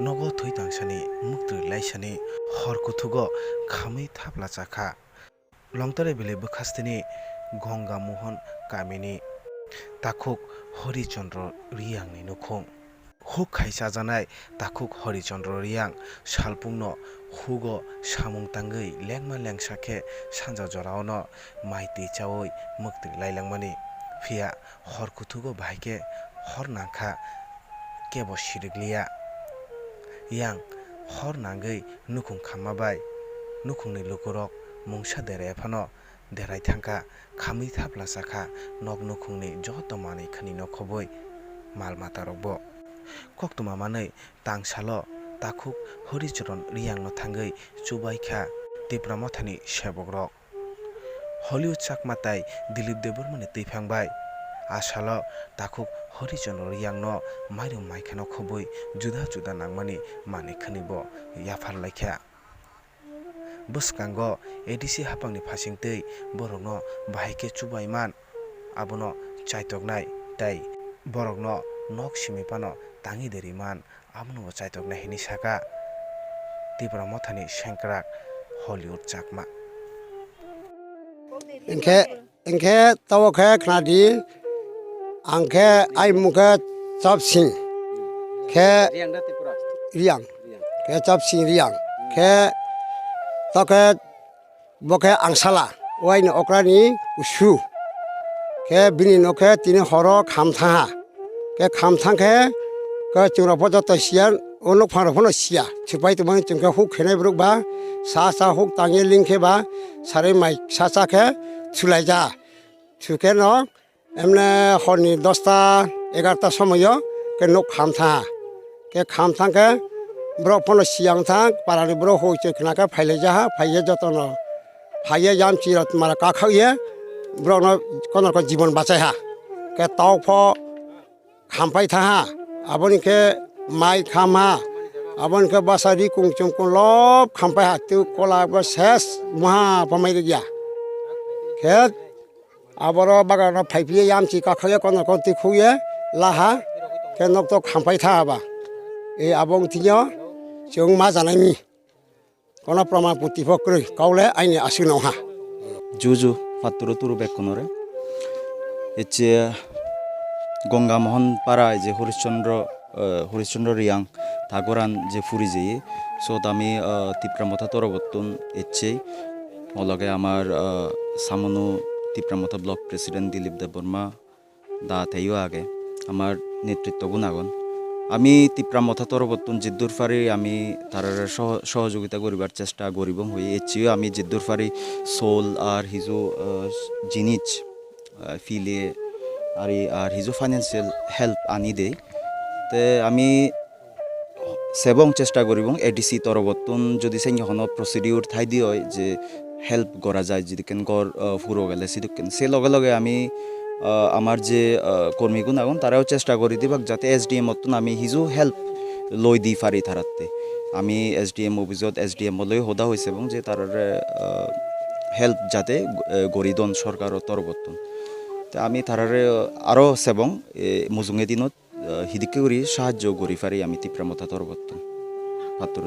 नगो थुइ तांसानि मुक्तुइ लाइसानि हर कुथुगो खामै थाब्ला चाखा लंतरे बेले बखास्तिनि गंगा मोहन कामिनि ताखुक हरिचंद्र रियांनि नुखुं हुक खायसा जानाय ताखुक हरिचंद्र रियां सालपुंनो हुगो सामुं तांगै लेंमा लेंसाखे सानजा जरावनो माइति चावै मुक्तुइ लाइलांमानि फिया हर कुथुगो भाइके हर नांखा केबो सिरिग्लिया yang hor nangai nukung khamabai nukungni lukurok mungsa derai phano derai thangka khamui thapla sakha nok nukungni joto manui khani nokhoboi mal mata rokbo koktuma manui tangsalo takhuk horicharan riyang no thangai chubaikha tipramothani sebok rok Hollywood chakmatai Dilip Devarmani teiphangbai asalo takhuk horichandra riyang no mairum maikhano khoboi juda juda nangmani manikhani bo yafar laikha bwskango ADC hapangni phasingtei borokno bahike chubaiman abono chaitoknai tai borokno nok simipano tangi deriman abono chaitoknai hini saka tipra mothani senkrak Hollywood chakma Engke tawo khe khnadi angke ai muke chap sing khe riang khe chap sing riang khe toke boke angsala waini okrani usu khe bini nokhe tini horo khamtha khe khamthangkhe ke chura podo to sian onok pharo phono sia chupai to bang chungkhe huk khenai bruk ba sa huk tangi lingkhe ba sare mai sa khe chulaija chuke no emne horni 10টা 11টা সময়ও ke nok khamtha ke khamthangke brok phono siang thang parani brok hoiche khnaka phaileja ha phaiye jotono phaiye yam chirat mara ka khaiye brok no kono ko জীবন বাঁচাই ha ke taw pho khampai tha ha aboni ke mai khama aboni ke basari kungchum ko lob khampai ha tu kola ba ses maha pamai gya khet aboro bagano phaipiye yamchi kakhaye kono konti khuye laha ke nok to khampai tha ba e abong tinyo chung ma janami kono praman puti phokri kaule aini asino ha juju paturu turu bekonore eche Ganga মোহন পাড়ায় যে হরিশ্চন্দ্র রিয়াং ঠাকুরান যে ফুরি যেয়ে so আমি তিপ্রামথা তরবর্তন এচ্ছে অলগে আমার সামনো Tipra Motha block president Dilip Debbarma দা থাইও আগে আমার নেতৃত্ব গুণাগণ আমি তিপ্রামথা তরবর্তন জিদ্দুর ফারি আমি তার সহযোগিতা করিবার চেষ্টা করিবং হয়ে এচ্ছেও আমি জিদ্দুর ফারি সোল আর হিজো জিনিস ফিলে আর হিজো ফাইন্যান্সিয়াল হেল্প আনি দেই তে আমি সেবং চেষ্টা করিবং এডিসি তরবর্তন যদি সেই হন প্রসিডিউর থাই দিয়ে যে হেল্প করা যায় যদি কেন গড় ফুরো গেলে সিদুকেন সে লগে লগে আমি আমার যে কর্মীগুণ আগুন তারাও চেষ্টা করি দিবাক যাতে SDM মতন আমি হিজো হেল্প লই দি ফারি থারাতে আমি SDM অভিযোগ SDM লই হোদা হয়েছে এবং যে তার হেল্প যাতে গরিদন সরকারের তরবর্তন আমি তারারে আরও সেবং মুজুঙে দিনত হিদিকে করি সাহায্য করি ফারি আমি তিপ্রামথা তরবর্তন পাত্র